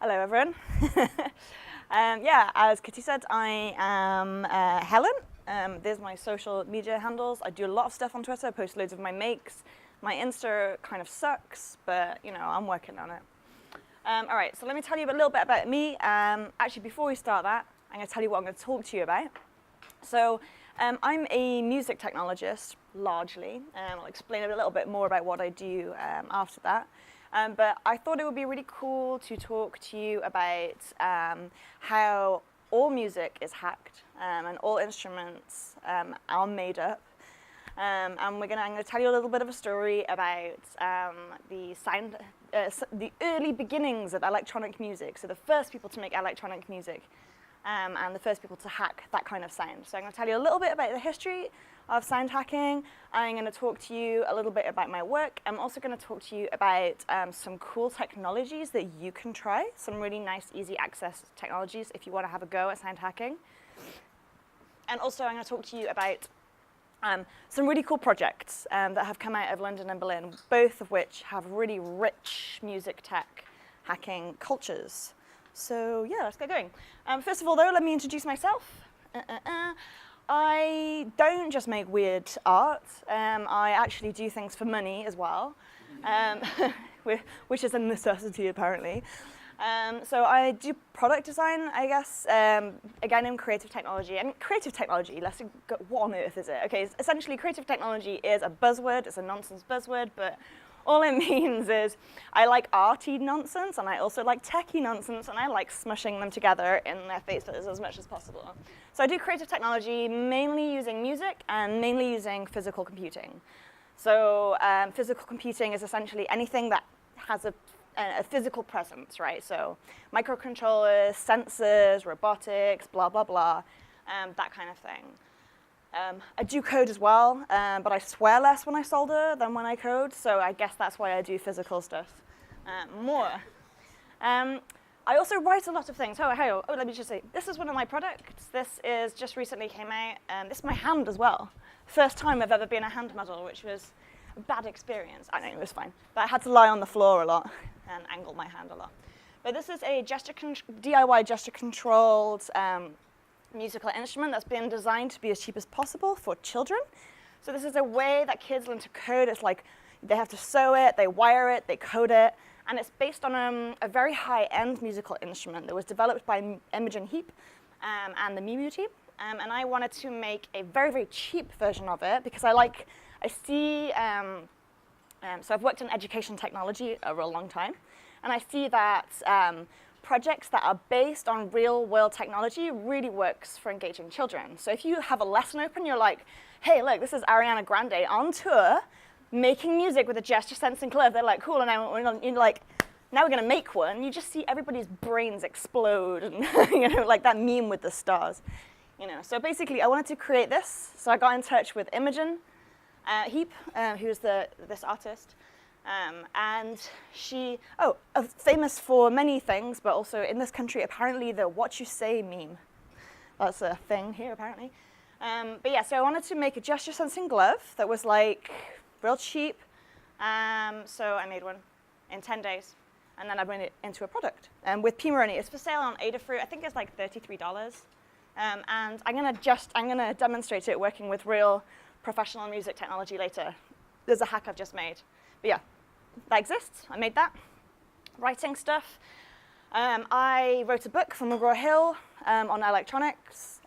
Hello, everyone. Yeah, as Kitty said, I am Helen. There's my social media handles. I do a lot of stuff on Twitter. I post loads of my makes. My Insta kind of sucks, but you know, I'm working on it. All right, so let me tell you a little bit about me. Actually, before we start that, I'm going to tell you what I'm going to talk to you about. So I'm a music technologist, largely. I'll explain a little bit more about what I do after that. But I thought it would be really cool to talk to you about how all music is hacked and all instruments are made up. And I'm going to tell you a little bit of a story about the early beginnings of electronic music. So the first people to make electronic music and the first people to hack that kind of sound. So I'm going to tell you a little bit about the history of sound hacking. I'm going to talk to you a little bit about my work. I'm also going to talk to you about some cool technologies that you can try, some really nice, easy access technologies if you want to have a go at sound hacking. And also I'm going to talk to you about some really cool projects that have come out of London and Berlin, both of which have really rich music tech hacking cultures. So yeah, let's get going. First of all, though, let me introduce myself. I don't just make weird art. I actually do things for money as well, which is a necessity apparently. So I do product design, I guess, again in creative technology. And creative technology, what on earth is it? Okay, essentially creative technology is a buzzword, it's a nonsense buzzword, but all it means is I like arty nonsense, and I also like techie nonsense, and I like smushing them together in their faces as much as possible. So I do creative technology mainly using music and mainly using physical computing. So physical computing is essentially anything that has a physical presence, right? So microcontrollers, sensors, robotics, blah, blah, blah, that kind of thing. I do code as well, but I swear less when I solder than when I code, so I guess that's why I do physical stuff more. I also write a lot of things. Oh, let me just say, this is one of my products. This is just recently came out. This is my hand as well. First time I've ever been a hand model, which was a bad experience. I know, it was fine. But I had to lie on the floor a lot and angle my hand a lot. But this is a DIY gesture-controlled musical instrument that's been designed to be as cheap as possible for children. So this is a way that kids learn to code. It's like they have to sew it, they wire it, they code it, and it's based on a very high-end musical instrument that was developed by Imogen Heap and the Mimu team. And I wanted to make a very, very cheap version of it because so I've worked in education technology over a long time, and I see that projects that are based on real-world technology really works for engaging children. So if you have a lesson open, you're like, hey, look, this is Ariana Grande on tour, making music with a gesture sensing glove. They're like, cool, and you're like, now we're going to make one. You just see everybody's brains explode, and you know, like that meme with the stars. You know, so basically, I wanted to create this. So I got in touch with Imogen Heap, who's this artist. And she, famous for many things, but also in this country, apparently the what you say meme. That's a thing here, apparently. But yeah, so I wanted to make a gesture sensing glove that was like real cheap. So I made one in 10 days, and then I made it into a product. With P-Maroni, it's for sale on Adafruit. I think it's like $33. And I'm gonna demonstrate it working with real professional music technology later. There's a hack I've just made. But yeah, that exists. I made that. Writing stuff. I wrote a book for McGraw-Hill on electronics,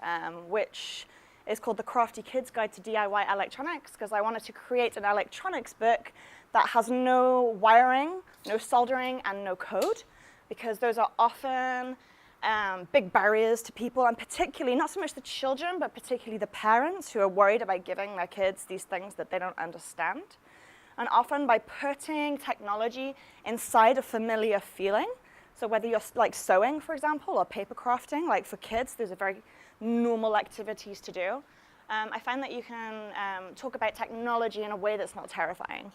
which is called The Crafty Kid's Guide to DIY Electronics, because I wanted to create an electronics book that has no wiring, no soldering, and no code, because those are often big barriers to people, and particularly, not so much the children, but particularly the parents who are worried about giving their kids these things that they don't understand. And often by putting technology inside a familiar feeling, so whether you're like sewing, for example, or paper crafting, like for kids, those are very normal activities to do. I find that you can talk about technology in a way that's not terrifying.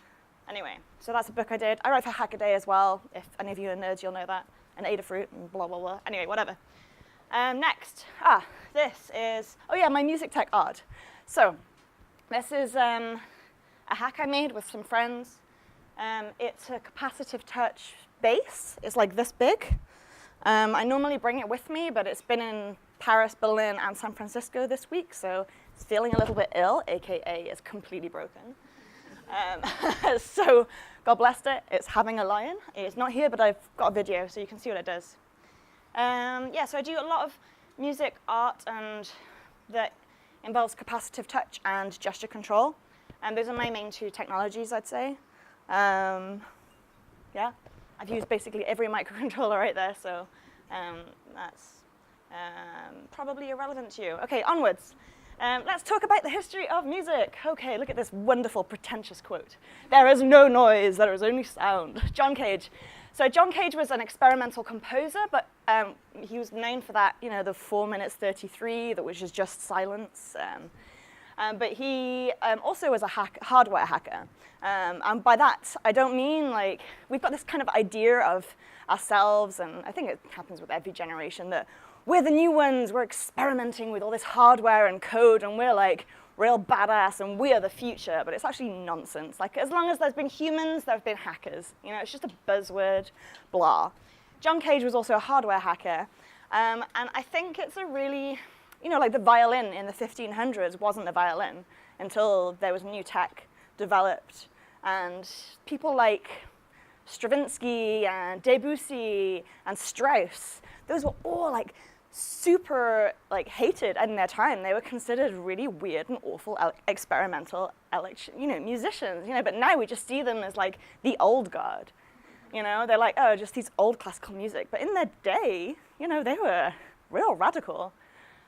Anyway, so that's a book I did. I write for Hackaday as well. If any of you are nerds, you'll know that. And Adafruit and blah, blah, blah. Anyway, whatever. Next, this is, my music tech art. So this is a hack I made with some friends. It's a capacitive touch bass. It's like this big. I normally bring it with me, but it's been in Paris, Berlin, and San Francisco this week, so it's feeling a little bit ill, AKA it's completely broken. So God blessed it. It's having a lion. It's not here, but I've got a video, so you can see what it does. Yeah, so I do a lot of music, art, and that involves capacitive touch and gesture control. And those are my main two technologies, I'd say. Yeah, I've used basically every microcontroller right there, so that's probably irrelevant to you. Okay, onwards. Let's talk about the history of music. Okay, look at this wonderful, pretentious quote. There is no noise, there is only sound. John Cage. So John Cage was an experimental composer, but he was known for that, the 4 minutes 33, which is just silence. But he also was a hardware hacker. And by that, I don't mean we've got this kind of idea of ourselves, and I think it happens with every generation, that we're the new ones, we're experimenting with all this hardware and code, and we're real badass, and we are the future, but it's actually nonsense. As long as there's been humans, there have been hackers. It's just a buzzword, blah. John Cage was also a hardware hacker, and I think it's a really, the violin in the 1500s wasn't a violin until there was new tech developed, and people like Stravinsky and Debussy and Strauss, those were all super hated in their time. They were considered really weird and awful experimental musicians, but now we just see them as the old guard. They're oh, just these old classical music. But in their day, they were real radical.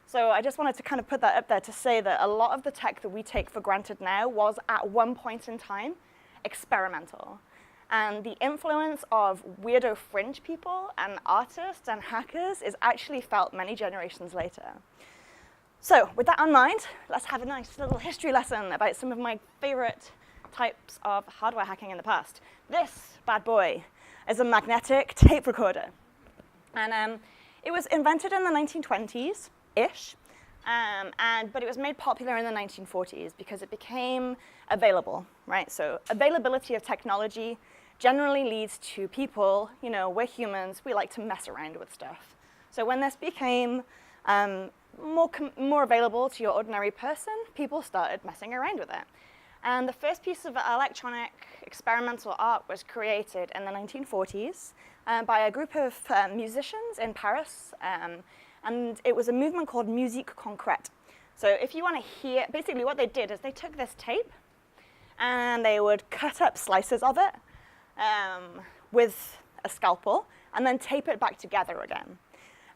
So I just wanted to kind of put that up there to say that a lot of the tech that we take for granted now was at one point in time experimental. And the influence of weirdo fringe people and artists and hackers is actually felt many generations later. So with that in mind, let's have a nice little history lesson about some of my favorite types of hardware hacking in the past. This bad boy is a magnetic tape recorder. And it was invented in the 1920s-ish, but it was made popular in the 1940s because it became available, right? So availability of technology generally leads to people, we're humans, we like to mess around with stuff. So when this became more available to your ordinary person, people started messing around with it. And the first piece of electronic experimental art was created in the 1940s by a group of musicians in Paris, and it was a movement called musique concrète. So if you want to hear, basically what they did is they took this tape and they would cut up slices of it with a scalpel and then tape it back together again.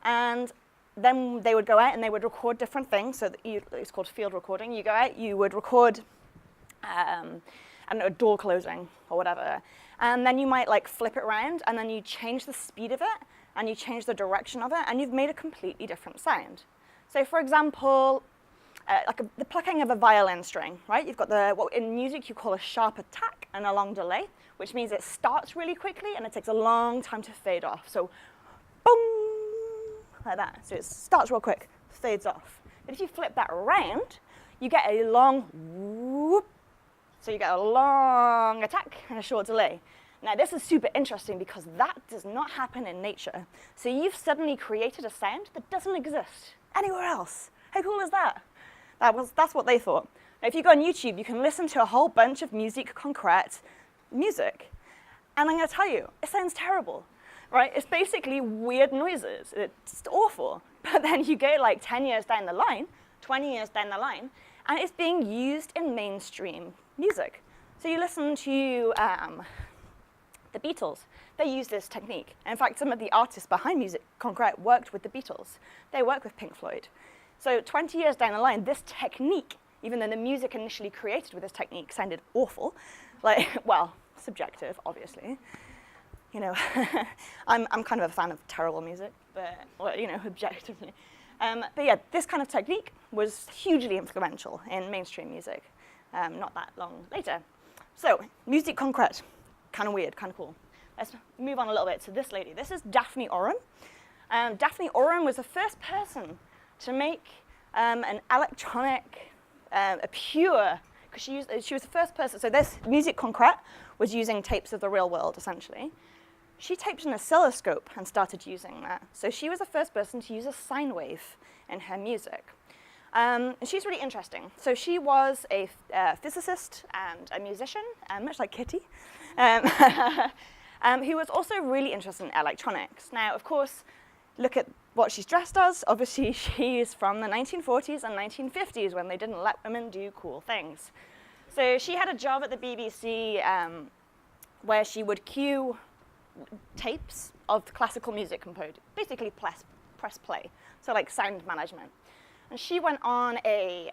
And then they would go out and they would record different things. So it's called field recording. You go out, you would record I don't know, door closing or whatever. And then you might flip it around and then you change the speed of it and you change the direction of it and you've made a completely different sound. So for example, the plucking of a violin string, right? You've got what in music you call a sharp attack and a long delay, which means it starts really quickly and it takes a long time to fade off. So boom, like that. So it starts real quick, fades off. But if you flip that around, you get a long whoop. So you get a long attack and a short delay. Now this is super interesting because that does not happen in nature. So you've suddenly created a sound that doesn't exist anywhere else. How cool is that? That's what they thought. Now if you go on YouTube, you can listen to a whole bunch of musique concrète music. And I'm going to tell you, it sounds terrible, right? It's basically weird noises. It's awful. But then you go 10 years down the line, 20 years down the line, and it's being used in mainstream music. So you listen to the Beatles. They use this technique. And in fact, some of the artists behind musique concrète worked with the Beatles. They work with Pink Floyd. So 20 years down the line, this technique, even though the music initially created with this technique sounded awful, well, subjective, obviously. I'm kind of a fan of terrible music, but objectively. But yeah, this kind of technique was hugely influential in mainstream music, not that long later. So, musique concrète, kind of weird, kind of cool. Let's move on a little bit to this lady. This is Daphne Oram. Daphne Oram was the first person to make an electronic, a pure, because she was the first person, so this musique concrète was using tapes of the real world, essentially. she taped an oscilloscope and started using that. So she was the first person to use a sine wave in her music. And she's really interesting. So she was a physicist and a musician, much like Kitty, who was also really interested in electronics. Now, of course, look at what she's dressed as. Obviously, she's from the 1940s and 1950s when they didn't let women do cool things. So she had a job at the BBC where she would cue tapes of classical music composed, basically press play, so like sound management. And she went on a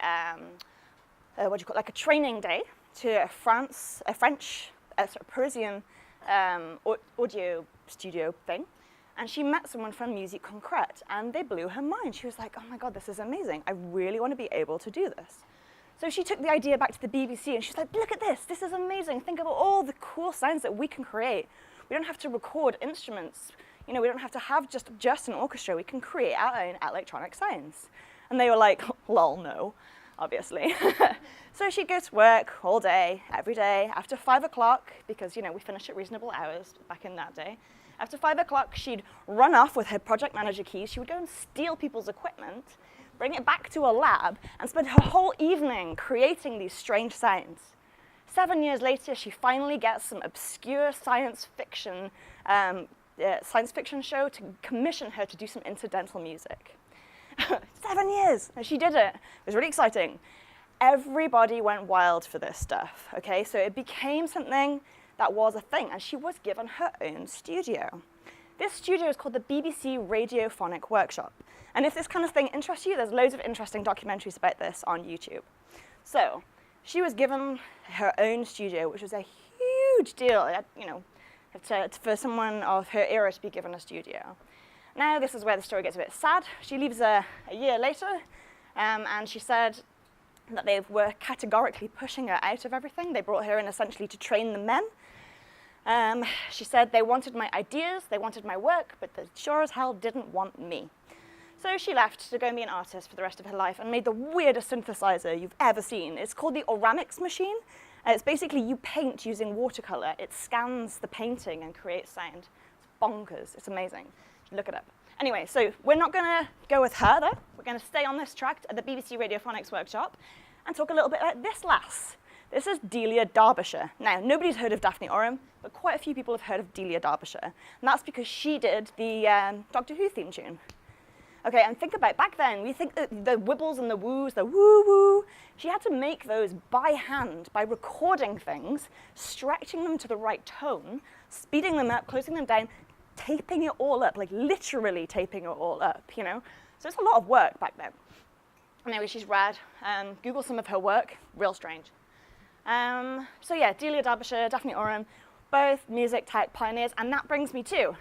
like a training day to a Parisian audio studio thing, and she met someone from Musique Concrète, and they blew her mind. She was like, "Oh my God, this is amazing! I really want to be able to do this." So she took the idea back to the BBC, and she's like, "Look at this! This is amazing! Think about all the cool sounds that we can create. We don't have to record instruments. You know, we don't have to have just an orchestra. We can create our own electronic sounds." And they were like, "Lol, no," obviously. So she'd go to work all day, every day, after 5 o'clock, because, you know, we finished at reasonable hours back in that day. After 5 o'clock, she'd run off with her project manager keys. She would go and steal people's equipment, bring it back to a lab, and spend her whole evening creating these strange sounds. 7 years later, she finally gets some obscure science fiction show to commission her to do some incidental music. 7 years, and she did it. It was really exciting. Everybody went wild for this stuff, okay? So it became something that was a thing, and she was given her own studio. This studio is called the BBC Radiophonic Workshop. And if this kind of thing interests you, there's loads of interesting documentaries about this on YouTube. So she was given her own studio, which was a huge deal, you know, for someone of her era to be given a studio. Now, this is where the story gets a bit sad. She leaves a year later, and she said that they were categorically pushing her out of everything. They brought her in essentially to train the men. She said, "They wanted my ideas, they wanted my work, but they sure as hell didn't want me." So she left to go and be an artist for the rest of her life and made the weirdest synthesizer you've ever seen. It's called the Oramix machine. It's basically you paint using watercolor. It scans the painting and creates sound. It's bonkers. It's amazing. Look it up. Anyway, so we're not going to go with her, though. We're going to stay on this track at the BBC Radiophonics Workshop and talk a little bit about this lass. This is Delia Derbyshire. Now, nobody's heard of Daphne Oram, but quite a few people have heard of Delia Derbyshire. And that's because she did the Doctor Who theme tune. Okay, and think about back then, we think that the wibbles and the woos, the woo-woo, she had to make those by hand, by recording things, stretching them to the right tone, speeding them up, closing them down, taping it all up, like literally taping it all up, you know? So it's a lot of work back then. Anyway, she's rad. Google some of her work, real strange. So yeah, Delia Derbyshire, Daphne Oram, both music type pioneers, and that brings me to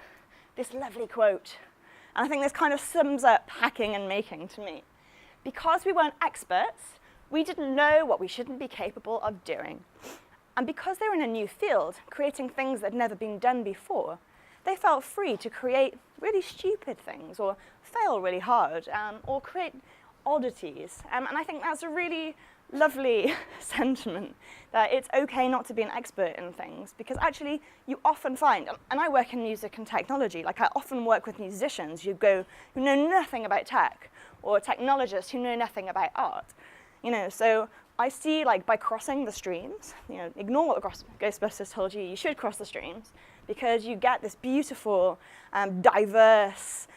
this lovely quote. And I think this kind of sums up hacking and making to me. Because we weren't experts, we didn't know what we shouldn't be capable of doing. And because they were in a new field, creating things that had never been done before, they felt free to create really stupid things, or fail really hard, or create oddities. And I think that's a really lovely sentiment, that it's okay not to be an expert in things, because actually you often find, and I work in music and technology, like I often work with musicians who know nothing about tech, or technologists who know nothing about art. You know, so I see, like, by crossing the streams, you know, ignore what the Ghostbusters told you, you should cross the streams, because you get this beautiful, diverse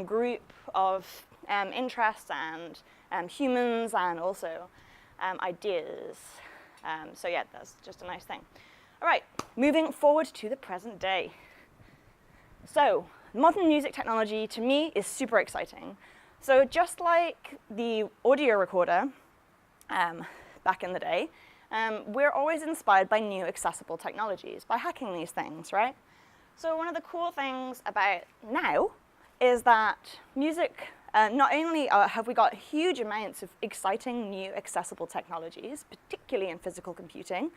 group of interests and humans, and also ideas. So yeah, that's just a nice thing. All right, moving forward to the present day. So modern music technology, to me, is super exciting. So just like the audio recorder back in the day, we're always inspired by new accessible technologies, by hacking these things, right? So one of the cool things about now is that music, not only have we got huge amounts of exciting new accessible technologies, particularly in physical computing,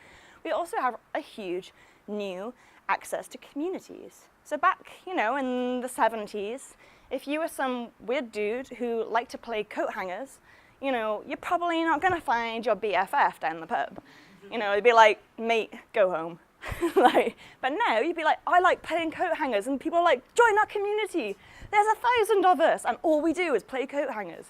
we also have a huge new access to communities. So back, you know, in the 70s, if you were some weird dude who liked to play coat hangers, you know, you're probably not going to find your BFF down the pub. You know, it'd be like, mate, go home. But now you'd be like, I like playing coat hangers, and people are like, join our community. There's 1,000 of us, and all we do is play coat hangers.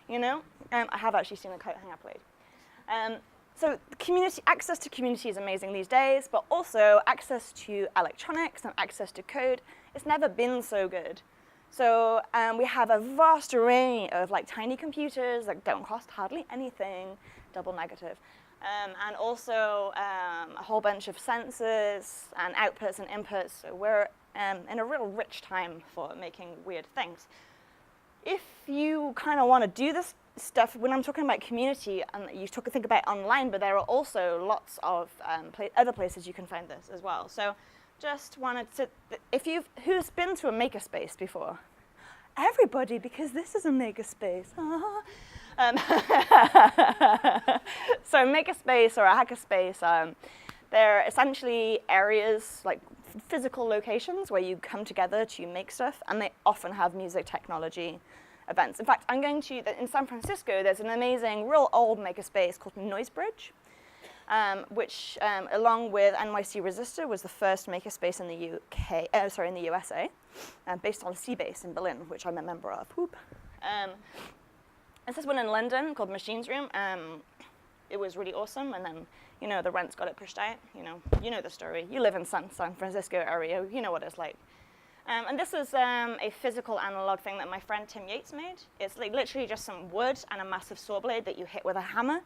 You know, I have actually seen a coat hanger played. So community access to community is amazing these days, but also access to electronics and access to code. It's never been so good. So we have a vast array of like tiny computers that don't cost hardly anything, double negative. And also a whole bunch of sensors and outputs and inputs. So we're in a real rich time for making weird things. If you kind of want to do this stuff, when I'm talking about community, and you think about online, but there are also lots of other places you can find this as well. So just wanted to, who's been to a makerspace before? Everybody, because this is a makerspace. So makerspace or a hackerspace, they're essentially areas, like physical locations where you come together to make stuff, and they often have music technology events. In fact, I'm going to, in San Francisco, there's an amazing, real old makerspace called Noisebridge, which, along with NYC Resistor, was the first makerspace in the in the USA, based on Seabase in Berlin, which I'm a member of. Whoop. This is one in London called Machines Room. It was really awesome, and then, you know, the rents got it pushed out. You know the story. You live in San Francisco area, you know what it's like. And this is a physical analog thing that my friend Tim Yates made. It's like literally just some wood and a massive saw blade that you hit with a hammer,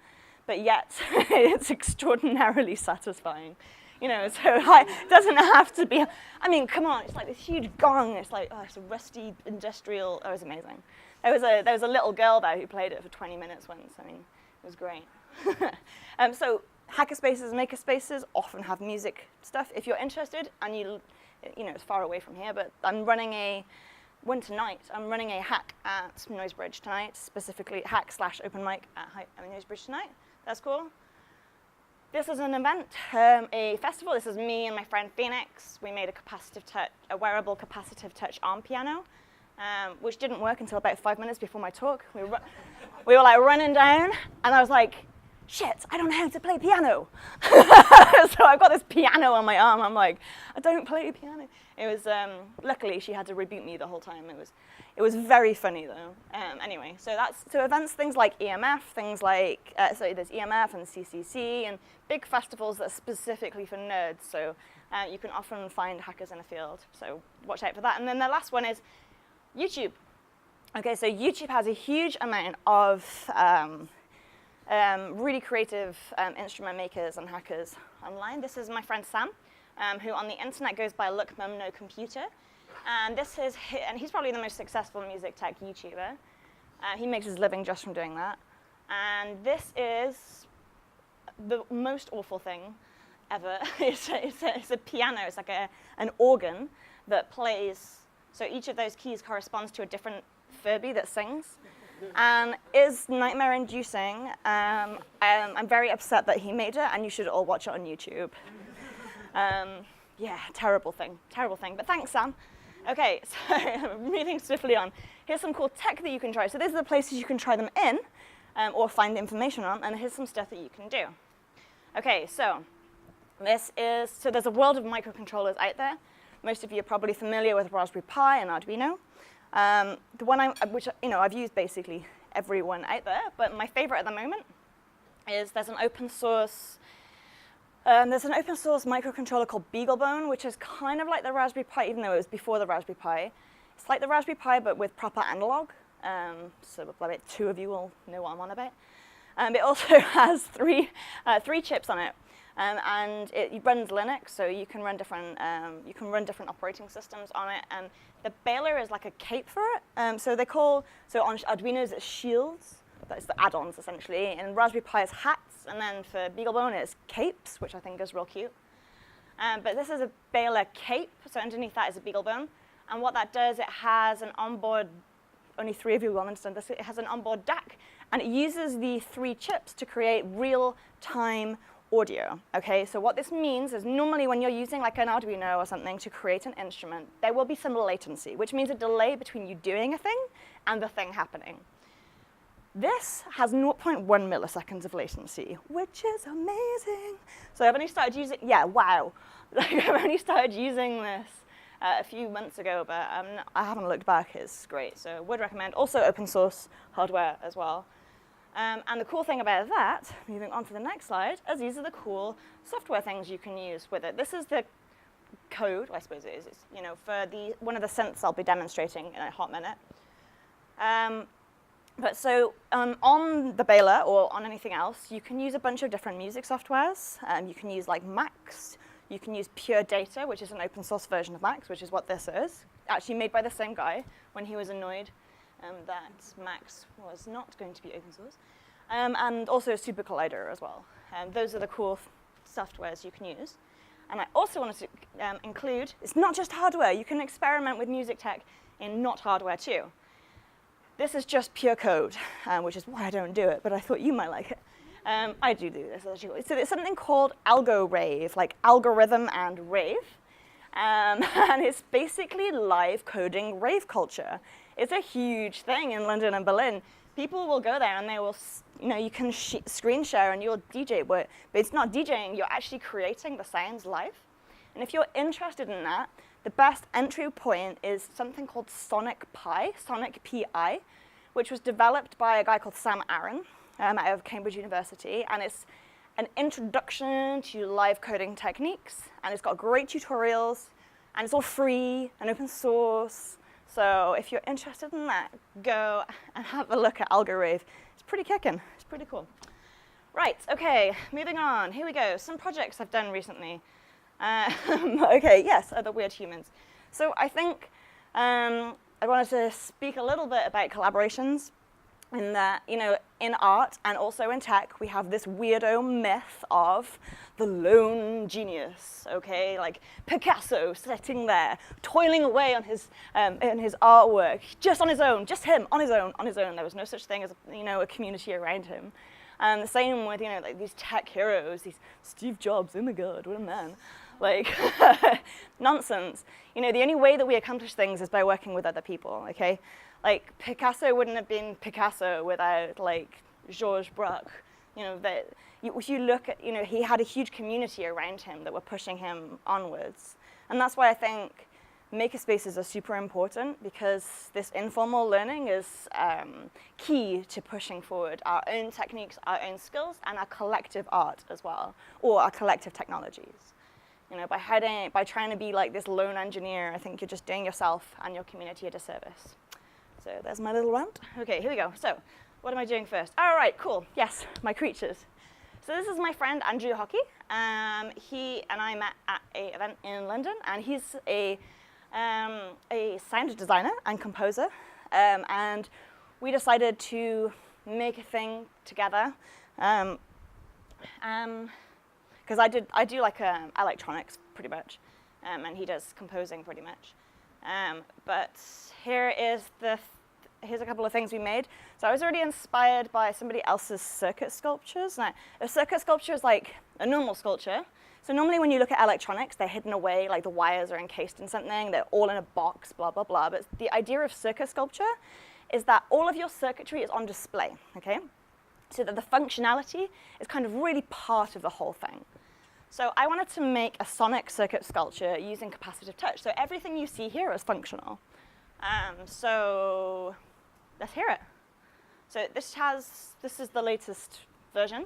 but yet it's extraordinarily satisfying. You know, so it doesn't have to be, I mean, come on, it's like this huge gong. It's like, oh, it's a rusty industrial, it was amazing. There was a little girl there who played it for 20 minutes once. I mean, it was great. So hackerspaces and makerspaces often have music stuff. If you're interested, and you know, it's far away from here, but I'm running a hack at Noisebridge tonight, specifically hack/open mic at Noisebridge tonight. That's cool. This is an event, a festival. This is me and my friend Phoenix. We made a wearable capacitive touch arm piano, which didn't work until about 5 minutes before my talk. We were like running down, and I was like, shit, I don't know how to play piano. So I've got this piano on my arm. I'm like, I don't play piano. It was, luckily she had to reboot me the whole time. It was very funny though. Anyway, so events, things like EMF, things like, so there's EMF and CCC and big festivals that are specifically for nerds. So you can often find hackers in the field. So watch out for that. And then the last one is YouTube. Okay, so YouTube has a huge amount of really creative instrument makers and hackers online. This is my friend Sam, who on the internet goes by Look Mum No Computer. And he's probably the most successful music tech YouTuber. He makes his living just from doing that. And this is the most awful thing ever. It's a piano. It's like an organ that plays. So each of those keys corresponds to a different Furby that sings. And is nightmare-inducing. I'm very upset that he made it, and you should all watch it on YouTube. Yeah, terrible thing. But thanks, Sam. Okay, so moving swiftly on. Here's some cool tech that you can try. So these are the places you can try them in, or find information on, and here's some stuff that you can do. Okay, so there's a world of microcontrollers out there. Most of you are probably familiar with Raspberry Pi and Arduino. The one which I've used basically every one out there, but my favorite at the moment is there's an open source microcontroller called BeagleBone, which is kind of like the Raspberry Pi, even though it was before the Raspberry Pi. It's like the Raspberry Pi, but with proper analog. So about 2 of you will know what I'm on about. It also has three chips on it. And it runs Linux, so you can run different operating systems on it. And the Baylor is like a cape for it. So on Arduino's it's shields, that's the add-ons essentially. And Raspberry Pi is hats, and then for BeagleBone it's capes, which I think is real cute. But this is a Baylor cape, so underneath that is a BeagleBone. And what that does, it has an onboard. Only 3 of you will understand this. It has an onboard DAC, and it uses the 3 chips to create real-time audio. Okay, so what this means is normally when you're using like an Arduino or something to create an instrument, there will be some latency, which means a delay between you doing a thing and the thing happening. This has 0.1 milliseconds of latency, which is amazing. So I've only started using, yeah, wow. Like, I've only started using this a few months ago, but I haven't looked back. It's great, so would recommend. Also open source hardware as well. And the cool thing about that, moving on to the next slide, is these are the cool software things you can use with it. This is the code, I suppose it is, you know, for one of the synths I'll be demonstrating in a hot minute. But so on the Baylor or on anything else, you can use a bunch of different music softwares. You can use like Max. You can use Pure Data, which is an open source version of Max, which is what this is. Actually made by the same guy when he was annoyed that Max was not going to be open source. And also Super Collider as well. Those are the cool softwares you can use. And I also wanted to include, it's not just hardware. You can experiment with music tech in not hardware too. This is just pure code, which is why I don't do it, but I thought you might like it. I do this, actually. So there's something called AlgoRave, like algorithm and rave. And it's basically live coding rave culture. It's a huge thing in London and Berlin. People will go there and they will, you know, you can screen share and you'll DJ, but it's not DJing, you're actually creating the sounds live. And if you're interested in that, the best entry point is something called Sonic Pi, which was developed by a guy called Sam Aaron out of Cambridge University. And it's an introduction to live coding techniques. And it's got great tutorials. And it's all free and open source. So if you're interested in that, go and have a look at AlgoRave. It's pretty kicking. It's pretty cool. Right, OK, moving on. Here we go. Some projects I've done recently. OK, yes, other weird humans. So I think I wanted to speak a little bit about collaborations in that, you know, in art and also in tech, we have this weirdo myth of the lone genius, OK? Like Picasso sitting there, toiling away on his artwork, just on his own, just him, on his own. There was no such thing as, you know, a community around him. And the same with, you know, like these tech heroes, these Steve Jobs, oh my God, what a man. Like, nonsense. You know, the only way that we accomplish things is by working with other people, OK? Like, Picasso wouldn't have been Picasso without, like, Georges Braque. You know, if you look at, you know, he had a huge community around him that were pushing him onwards. And that's why I think makerspaces are super important, because this informal learning is key to pushing forward our own techniques, our own skills, and our collective art as well, or our collective technologies. You know, by trying to be like this lone engineer, I think you're just doing yourself and your community a disservice. So there's my little rant. OK, here we go. So what am I doing first? All right, cool. Yes, my creatures. So this is my friend Andrew Hockey. He and I met at an event in London, and he's a sound designer and composer. And we decided to make a thing together. Because I do like electronics pretty much, and he does composing pretty much. But here's a couple of things we made. So I was already inspired by somebody else's circuit sculptures. Now, a circuit sculpture is like a normal sculpture. So normally when you look at electronics, they're hidden away, like the wires are encased in something, they're all in a box, blah, blah, blah. But the idea of circuit sculpture is that all of your circuitry is on display, OK? So that the functionality is kind of really part of the whole thing. So I wanted to make a sonic circuit sculpture using capacitive touch. So everything you see here is functional. So let's hear it. So this is the latest version.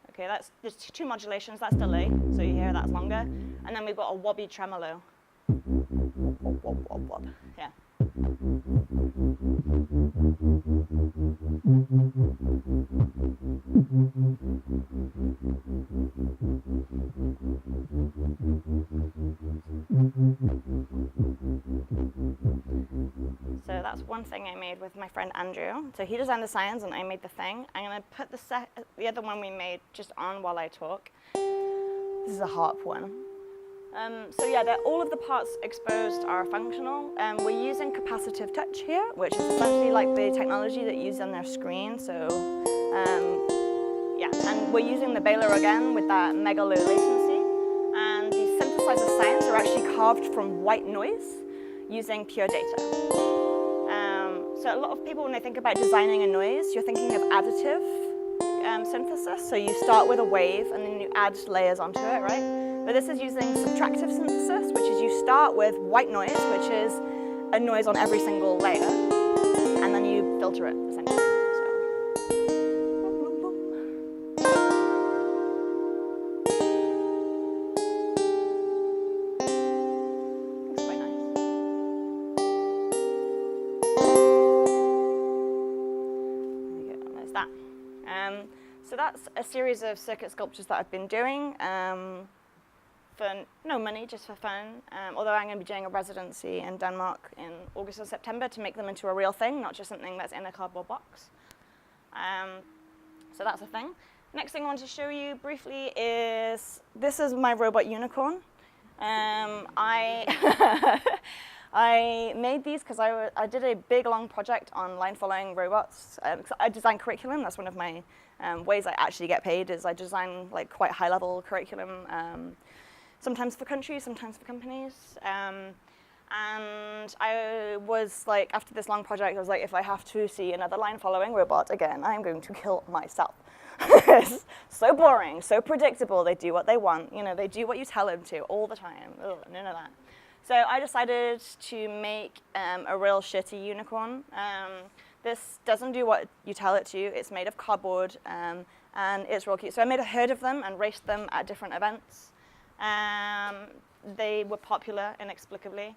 OK, there's two modulations. That's delay. So you hear that's longer. And then we've got a wobbly tremolo. Wob, wob, wob, wob. Yeah. So that's one thing I made with my friend Andrew. So he designed the sounds and I made the thing. I'm going to put the other one we made just on while I talk. This is a harp one. So yeah, all of the parts exposed are functional. We're using capacitive touch here, which is essentially like the technology that you use on their screen. So yeah, and we're using the Baylor again with that mega low latency. And the synthesizer sounds are actually carved from white noise using Pure Data. So a lot of people, when they think about designing a noise, you're thinking of additive synthesis. So you start with a wave and then you add layers onto it, right? But this is using subtractive synthesis, which is you start with white noise, which is a noise on every single layer, and then you filter it, essentially. So that's a series of circuit sculptures that I've been doing for no money, just for fun. Although I'm going to be doing a residency in Denmark in August or September to make them into a real thing, not just something that's in a cardboard box. So that's a thing. Next thing I want to show you briefly is, this is my robot unicorn. I made these because I did a big, long project on line-following robots. I design curriculum. That's one of my ways I actually get paid, is I design like quite high-level curriculum, sometimes for countries, sometimes for companies. And I was like, after this long project, I was like, if I have to see another line-following robot again, I'm going to kill myself. It's so boring, so predictable. They do what they want. You know, they do what you tell them to all the time. Ugh, none of that. So I decided to make a real shitty unicorn. This doesn't do what you tell it to. It's made of cardboard, and it's real cute. So I made a herd of them and raced them at different events. They were popular inexplicably.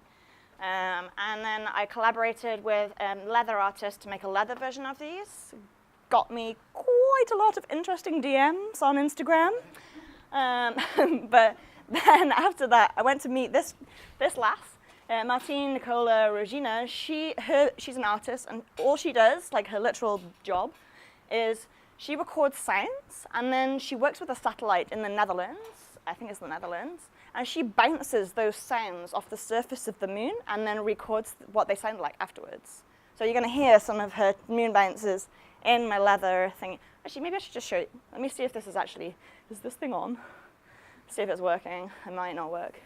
And then I collaborated with a leather artist to make a leather version of these. Got me quite a lot of interesting DMs on Instagram. But then after that, I went to meet this lass, Martine Nicola Regina. She's an artist, and all she does, like her literal job, is she records sounds, and then she works with a satellite in the Netherlands, I think it's the Netherlands, and she bounces those sounds off the surface of the moon and then records what they sound like afterwards. So you're going to hear some of her moon bounces in my leather thing. Actually, maybe I should just show you. Let me see if this is actually, is this thing on? See if it's working. It might not work.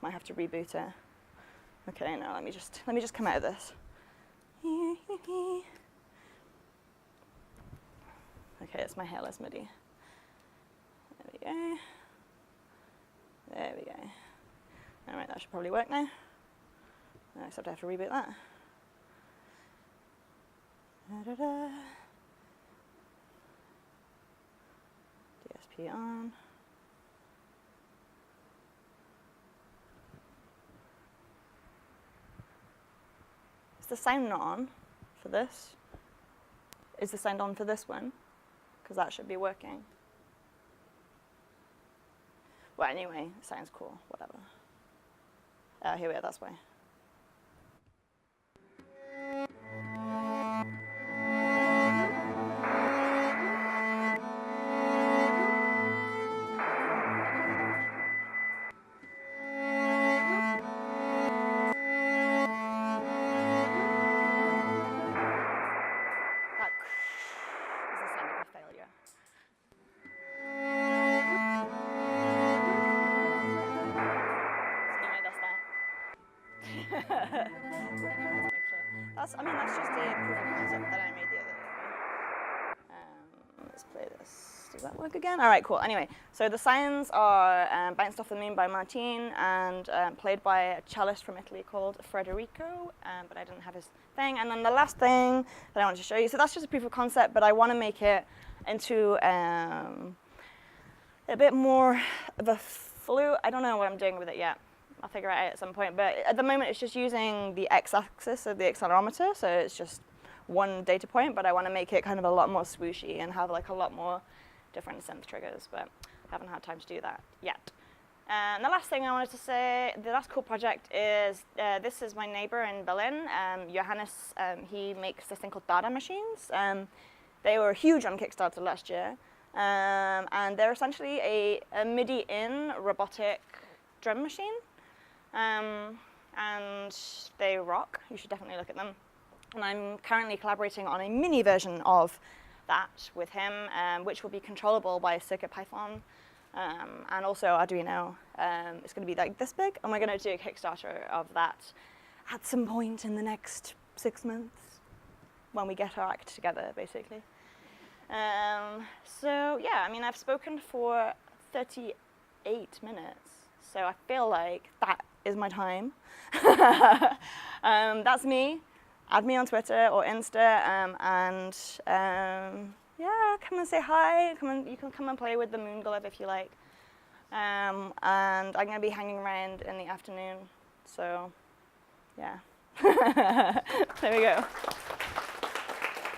Might have to reboot it. Okay, no, let me just come out of this. Okay, it's my hairless MIDI. There we go. There we go. All right, that should probably work now. Except I have to reboot that. Da-da-da. DSP on. Is the sound not on for this? Is the sound on for this one? Because that should be working. Well, anyway, it sounds cool, whatever. Here we are, that's why. That's just a proof of concept that I made the other day. Let's play this. Does that work again? All right, cool. Anyway, so the sounds are bounced off the moon by Martine and played by a cellist from Italy called Federico, but I didn't have his thing. And then the last thing that I wanted to show you, so that's just a proof of concept, but I want to make it into a bit more of a flute. I don't know what I'm doing with it yet. I'll figure it out at some point, but at the moment it's just using the x-axis of the accelerometer, so it's just one data point, but I want to make it kind of a lot more swooshy and have like a lot more different synth triggers, but I haven't had time to do that yet. And the last thing I wanted to say, the last cool project is, this is my neighbor in Berlin, Johannes. He makes this thing called Dada machines. They were huge on Kickstarter last year, and they're essentially a MIDI-in robotic drum machine. And they rock. You should definitely look at them. And I'm currently collaborating on a mini version of that with him, which will be controllable by CircuitPython and also Arduino. It's going to be like this big, and we're going to do a Kickstarter of that at some point in the next 6 months when we get our act together, basically. So yeah, I mean, I've spoken for 38 minutes, so I feel like that is my time. That's me. Add me on Twitter or Insta, and yeah, come and say hi. You can come and play with the Moon Glove if you like. And I'm going to be hanging around in the afternoon, so yeah. There we go.